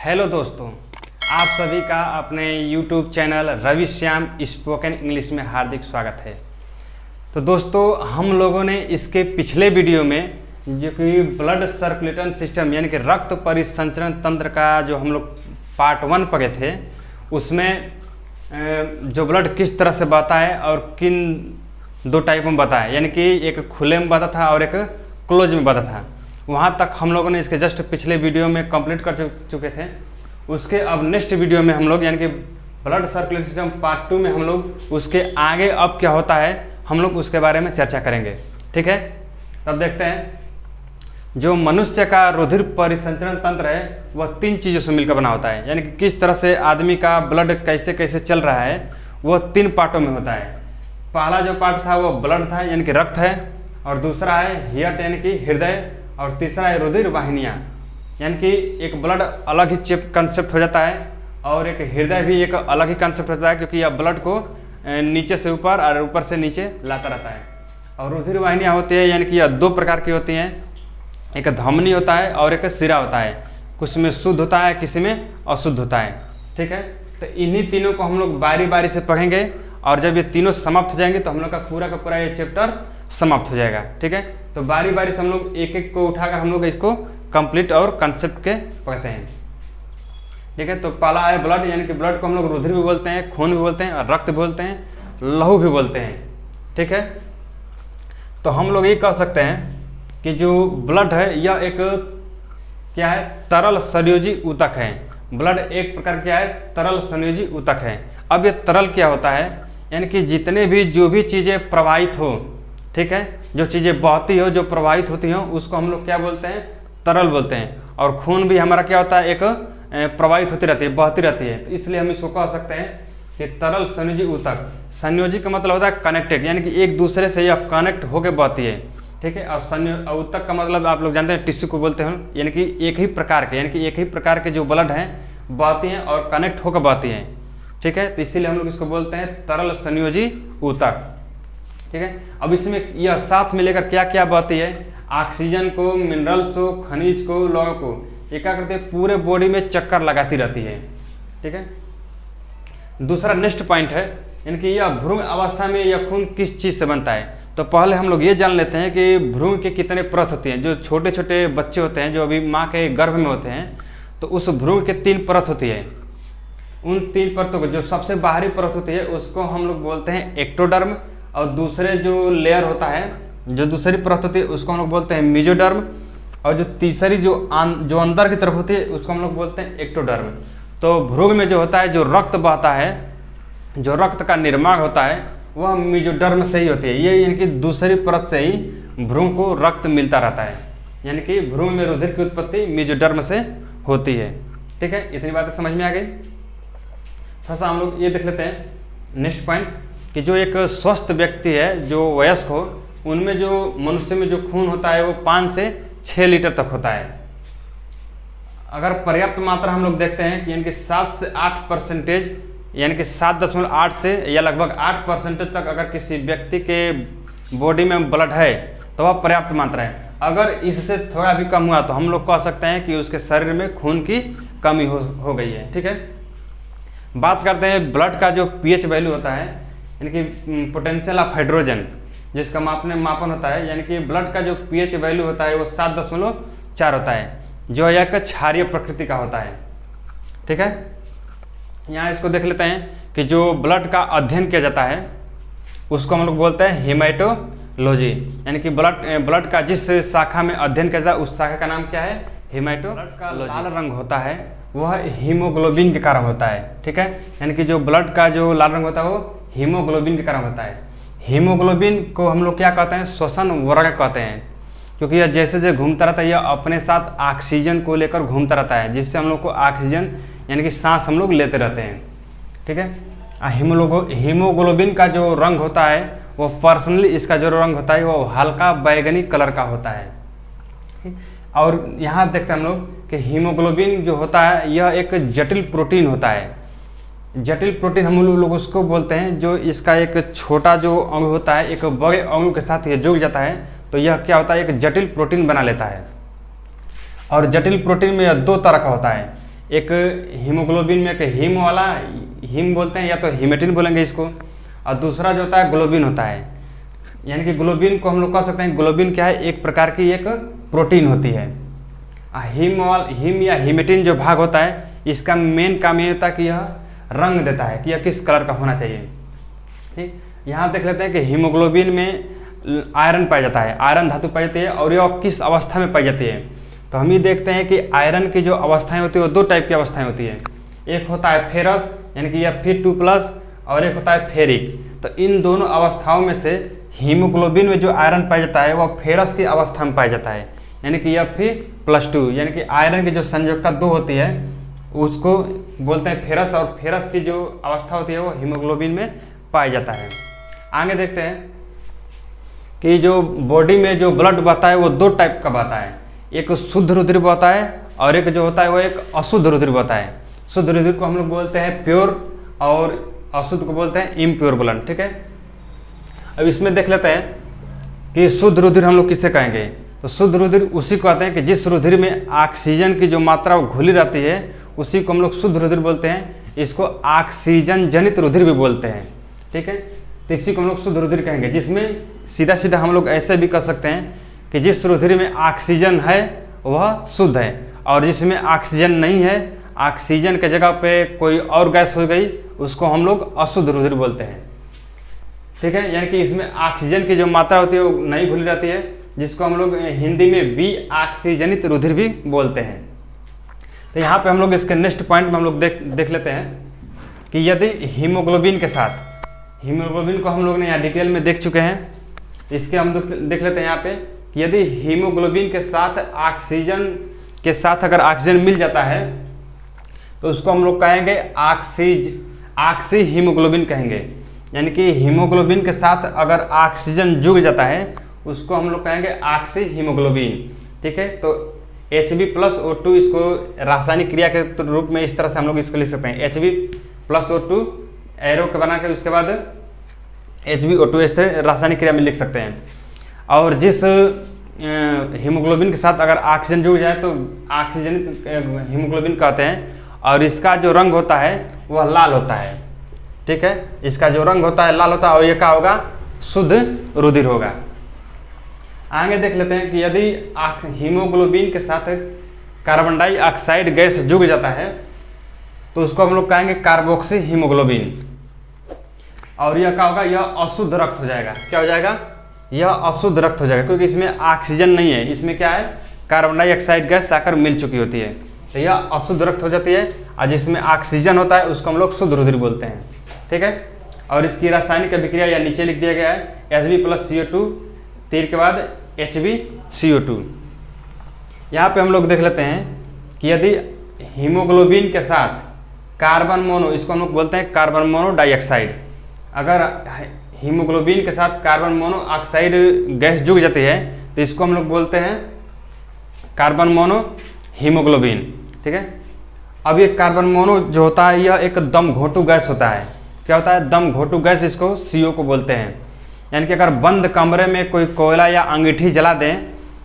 Hello दोस्तों, आप सभी का अपने YouTube channel Ravi Shyam spoken English में हार्दिक स्वागत है। तो दोस्तों, हम लोगों ने इसके पिछले वीडियो में जो कि ब्लड सर्कुलेशन सिस्टम यानी कि रक्त परिसंचरण तंत्र का जो हम लोग पार्ट 1 पढ़े थे, उसमें जो ब्लड किस तरह से बहता है और किन दो टाइप में बहता है, यानी कि एक खुले में बहता था और एक क्लोज में बहता था। वहाँ तक हम लोगों ने इसके जस्ट पिछले वीडियो में कंप्लीट कर चुके थे। उसके अब नेक्स्ट वीडियो में हम लोग यानी कि ब्लड सर्कुलेशन सिस्टम पार्ट 2 में हम लोग उसके आगे अब क्या होता है हम लोग उसके बारे में चर्चा करेंगे। ठीक है, तब देखते हैं। जो मनुष्य का रुधिर परिसंचरण तंत्र है वह 3 चीज़ों से मिलकर बना होता है, यानी कि किस तरह से आदमी का ब्लड कैसे कैसे चल रहा है वह 3 पार्टों में होता है। पहला जो पार्ट था वो ब्लड था यानी कि रक्त है, और दूसरा है हार्ट यानी कि हृदय, और तीसरा है रुधिर वाहिनियाँ, यानी कि एक ब्लड अलग ही कंसेप्ट हो जाता है और एक हृदय भी एक अलग ही कंसेप्ट होता है, क्योंकि यह ब्लड को नीचे से ऊपर और ऊपर से नीचे लाता रहता है। और रुधिर वाहिनियाँ होती है यानी कि यह 2 प्रकार की होती हैं, एक धमनी होता है और एक सिरा होता है। कुछ में शुद्ध होता है, किसी में अशुद्ध होता है। ठीक है, तो इन्हीं तीनों को हम लोग बारी बारी से पढ़ेंगे, और जब ये तीनों समाप्त हो जाएंगे तो हम लोग का पूरा ये चैप्टर समाप्त हो जाएगा। ठीक है, तो बारी बारी से हम लोग एक एक को उठाकर हम लोग इसको कंप्लीट और कंसेप्ट के पढ़ते हैं। ठीक है, तो पहला है ब्लड, यानी कि ब्लड को हम लोग रुधिर भी बोलते हैं, खून भी बोलते हैं, और रक्त भी बोलते हैं, लहू भी बोलते हैं। ठीक है, तो हम लोग ये कह सकते हैं कि जो ब्लड है यह एक क्या है, तरल संयोजी ऊतक है। ब्लड एक प्रकार क्या है, तरल संयोजी ऊतक है। अब ये तरल क्या होता है, यानी कि जितने भी जो भी चीज़ें प्रवाहित हो, ठीक है, जो चीज़ें बहती हो, जो प्रवाहित होती हो, उसको हम लोग क्या बोलते हैं, तरल बोलते हैं। और खून भी हमारा क्या होता है, एक प्रवाहित होती रहती है, बहती रहती है, तो इसलिए हम इसको कह सकते हैं कि तरल संयोजी ऊतक। संयोजी का मतलब होता है कनेक्टेड, यानी कि एक दूसरे से यह कनेक्ट होकर बहती है। ठीक है, और ऊतक का मतलब आप लोग जानते हैं टिश्यू को बोलते हैं, यानी कि एक ही प्रकार के, यानी कि एक ही प्रकार के जो ब्लड हैं बहती हैं और कनेक्ट होकर बहती हैं। ठीक है, तो इसीलिए हम लोग इसको बोलते हैं तरल संयोजी ऊतक। ठीक है, अब इसमें यह साथ में लेकर क्या क्या बहती है, ऑक्सीजन को, मिनरल्स को, खनिज को, लौह को, ये क्या करते हैं, पूरे बॉडी में चक्कर लगाती रहती है। ठीक है, दूसरा नेक्स्ट पॉइंट है, यानी कि यह भ्रूण अवस्था में यह खून किस चीज़ से बनता है। तो पहले हम लोग ये जान लेते हैं कि भ्रूण के कितने परत होती हैं। जो छोटे छोटे बच्चे होते हैं जो अभी माँ के गर्भ में होते हैं, तो उस भ्रूण के 3 परत होती है। उन 3 परतों को, जो सबसे बाहरी परत होती है उसको हम लोग बोलते हैं एक्टोडर्म, और दूसरे जो लेयर होता है, जो दूसरी परत होती है उसको हम लोग बोलते हैं मेसोडर्म, और जो तीसरी जो अंदर की तरफ होती है उसको हम लोग बोलते हैं एक्टोडर्म। तो भ्रूण में जो होता है, जो रक्त बहता है, जो रक्त का निर्माण होता है, वह मेसोडर्म से ही होती है। ये यानी कि दूसरी परत से ही भ्रूण को रक्त मिलता रहता है, यानी कि भ्रूण में रुधिर की उत्पत्ति मेसोडर्म से होती है। ठीक है, इतनी बातें समझ में आ गई। थोड़ा सा हम लोग ये देख लेते हैं नेक्स्ट पॉइंट, कि जो एक स्वस्थ व्यक्ति है, जो वयस्क हो, उनमें जो मनुष्य में जो खून होता है वो 5 से 6 लीटर तक होता है। अगर पर्याप्त मात्रा हम लोग देखते हैं, यानी कि 7 से 8%, यानी कि 7.8 से या लगभग 8% तक अगर किसी व्यक्ति के बॉडी में ब्लड है तो वह पर्याप्त मात्रा है। अगर इससे थोड़ा भी कम हुआ तो हम लोग कह सकते हैं कि उसके शरीर में खून की कमी हो गई है। ठीक है, बात करते हैं ब्लड का जो pH वैल्यू होता है, यानी कि पोटेंशियल ऑफ हाइड्रोजन, जिसका मापन होता है, यानी कि ब्लड का जो pH वैल्यू होता है वो 7.4 होता है, जो एक क्षारीय प्रकृति का होता है। ठीक है, यहाँ इसको देख लेते हैं कि जो ब्लड का अध्ययन किया जाता है उसको हम लोग बोलते हैं हेमाटोलॉजी, यानी कि ब्लड का जिस शाखा में अध्ययन किया जाता है उस शाखा का नाम क्या है, हेमाटोलॉजी। का लाल रंग होता है वह हीमोग्लोबिन के कारण होता है। ठीक है, यानी कि जो ब्लड का जो लाल रंग होता है वो हीमोग्लोबिन के कारण होता है। हीमोग्लोबिन को हम लोग क्या कहते हैं, श्वसन वर्ग कहते हैं, क्योंकि यह जैसे जैसे घूमता रहता है यह अपने साथ ऑक्सीजन को लेकर घूमता रहता है, जिससे हम लोग को ऑक्सीजन यानी कि सांस हम लोग लेते रहते हैं। ठीक है, हीमोग्लोबिन का जो रंग होता है वो पर्सनली इसका जो रंग होता है वो हल्का बैगनी कलर का होता है। और यहाँ देखते हैं हम लोग कि हीमोग्लोबिन जो होता है यह एक जटिल प्रोटीन होता है। जटिल प्रोटीन हम लोग उसको बोलते हैं, जो इसका एक छोटा जो अंग होता है एक बड़े अंग के साथ यह जुड़ जाता है, तो यह क्या होता है, एक जटिल प्रोटीन बना लेता है। और जटिल प्रोटीन में यह 2 तरह का होता है, एक हीमोग्लोबिन में एक हीम वाला हीम बोलते हैं या तो हीमेटिन बोलेंगे इसको, और दूसरा जो होता है ग्लोबिन होता है। यानी कि ग्लोबिन को हम लोग कह सकते हैं, ग्लोबिन क्या है, एक प्रकार की एक प्रोटीन होती है। हीम या हीमेटिन जो भाग होता है इसका मेन काम ये होता है कि यह रंग देता है कि यह किस कलर का होना चाहिए। ठीक, यहाँ देख लेते हैं कि हीमोग्लोबिन में आयरन पाया जाता है, आयरन धातु पाई जाती है, और यह किस अवस्था में पाई जाती है। तो हम ये देखते हैं कि आयरन की जो अवस्थाएं होती है वो दो टाइप की अवस्थाएं होती है। एक होता है फेरस यानी कि यह Fe2+, और एक होता है फेरिक। तो इन दोनों अवस्थाओं में से हीमोग्लोबिन में जो आयरन पाया जाता है वह फेरस की अवस्था में पाया जाता है, यानी कि यह Fe+2, यानी कि आयरन की जो संयोजकता 2 होती है उसको बोलते हैं फेरस, और फेरस की जो अवस्था होती है वो हीमोग्लोबिन में पाया जाता है। आगे देखते हैं कि जो बॉडी में जो ब्लड बहता है वो दो टाइप का बहता है, एक शुद्ध रुधिर बहता है और एक जो होता है वो एक अशुद्ध रुधिर बहता है। शुद्ध रुधिर को हम लोग बोलते हैं प्योर और अशुद्ध को बोलते हैं इम्प्योर ब्लड। ठीक है, अब इसमें देख लेते हैं कि शुद्ध रुधिर हम लोग किसे कहेंगे। तो शुद्ध रुधिर उसी को कहते हैं कि जिस रुधिर में ऑक्सीजन की जो मात्रा वो घुली रहती है उसी को हम लोग शुद्ध रुधिर बोलते हैं। इसको ऑक्सीजन जनित रुधिर भी बोलते हैं। ठीक है, तो इसी को हम लोग शुद्ध रुधिर कहेंगे, जिसमें सीधा सीधा हम लोग ऐसे भी कह सकते हैं कि जिस रुधिर में ऑक्सीजन है वह शुद्ध है, और जिसमें ऑक्सीजन नहीं है, ऑक्सीजन के जगह पे कोई और गैस हो गई, उसको हम लोग अशुद्ध रुधिर बोलते हैं। ठीक है, यानी कि इसमें ऑक्सीजन की जो मात्रा होती है वो नहीं घुली रहती है, जिसको हम लोग हिंदी में विऑक्सीजनित रुधिर भी बोलते हैं। तो यहाँ पे हम लोग इसके नेक्स्ट पॉइंट में हम लोग देख लेते हैं कि यदि हीमोग्लोबिन के साथ, हीमोग्लोबिन को हम लोग ने यहाँ डिटेल में देख चुके हैं, इसके हम देख लेते हैं यहाँ पे कि यदि हीमोग्लोबिन के साथ ऑक्सीजन के साथ अगर ऑक्सीजन मिल जाता है तो उसको हम लोग कहेंगे ऑक्सी हीमोग्लोबिन कहेंगे। यानी कि हीमोग्लोबिन के साथ अगर ऑक्सीजन जुड़ जाता है उसको हम लोग कहेंगे ऑक्सी हीमोग्लोबिन। ठीक है, तो Hb+O2 इसको रासायनिक क्रिया के रूप में इस तरह से हम लोग इसको लिख सकते हैं, Hb+O2 एरो के बना के उसके बाद HbO2 इस तरह रासायनिक क्रिया में लिख सकते हैं। और जिस हीमोग्लोबिन के साथ अगर ऑक्सीजन जुड़ जाए तो ऑक्सीजनित हीमोग्लोबिन कहते हैं, और इसका जो रंग होता है वह लाल होता है। ठीक है, इसका जो रंग होता है लाल होता है, और ये क्या होगा, शुद्ध रुधिर होगा। आगे देख लेते हैं कि यदि हीमोग्लोबिन के साथ कार्बन डाइऑक्साइड गैस जुड़ जाता है तो उसको हम लोग कहेंगे कार्बोक्सी हीमोग्लोबिन, और यह क्या होगा, यह अशुद्ध रक्त हो जाएगा। क्या हो जाएगा, यह अशुद्ध रक्त हो जाएगा, क्योंकि इसमें ऑक्सीजन नहीं है, इसमें क्या है, कार्बन डाइऑक्साइड गैस आकर मिल चुकी होती है, तो यह अशुद्ध रक्त हो जाती है। और जिसमें ऑक्सीजन होता है उसको हम लोग शुद्ध रुधिर बोलते हैं। ठीक है, और इसकी रासायनिक अभिक्रिया या नीचे लिख दिया गया है, Hb+CO2 तीर के बाद HbCO2। यहाँ पे हम लोग देख लेते हैं कि यदि हीमोग्लोबिन के साथ कार्बन मोनो, इसको हम लोग बोलते हैं कार्बन मोनोडाइऑक्साइड, अगर हीमोग्लोबिन के साथ कार्बन मोनोऑक्साइड गैस जुड़ जाती है तो इसको हम लोग बोलते हैं कार्बन मोनो हीमोग्लोबिन। ठीक है, अब ये कार्बन मोनो जो होता है यह एक दम घोटू गैस होता है। क्या होता है, दम घोटू गैस, इसको CO को बोलते हैं। यानी कि अगर बंद कमरे में कोई कोयला या अंगीठी जला दें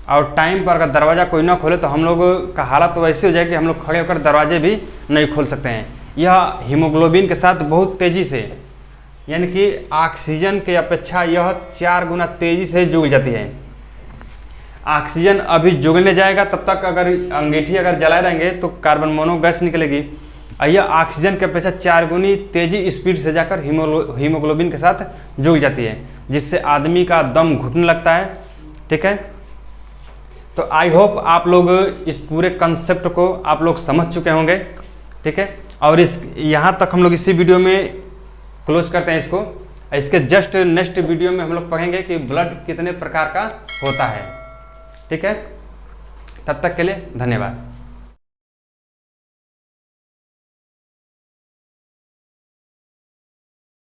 और टाइम पर अगर दरवाज़ा कोई ना खोले तो हम लोग का हालत तो वैसे हो जाए कि हम लोग खड़े होकर दरवाजे भी नहीं खोल सकते हैं। यह हीमोग्लोबिन के साथ बहुत तेज़ी से, यानी कि ऑक्सीजन की अपेक्षा यह 4 गुना तेज़ी से जुड़ जाती है। ऑक्सीजन अभी जुड़ने जाएगा तब तक अगर अंगीठी अगर जलाए रहेंगे तो कार्बन मोनो गैस निकलेगी, और यह ऑक्सीजन की अपेक्षा 4 गुनी तेज़ी स्पीड से जाकर हीमोग्लोबिन के साथ जुड़ जाती है, जिससे आदमी का दम घुटने लगता है। ठीक है, तो आई होप आप लोग इस पूरे कंसेप्ट को आप लोग समझ चुके होंगे। ठीक है, और इस यहाँ तक हम लोग इसी वीडियो में क्लोज करते हैं इसको। इसके जस्ट नेक्स्ट वीडियो में हम लोग पढ़ेंगे कि ब्लड कितने प्रकार का होता है। ठीक है, तब तक के लिए धन्यवाद।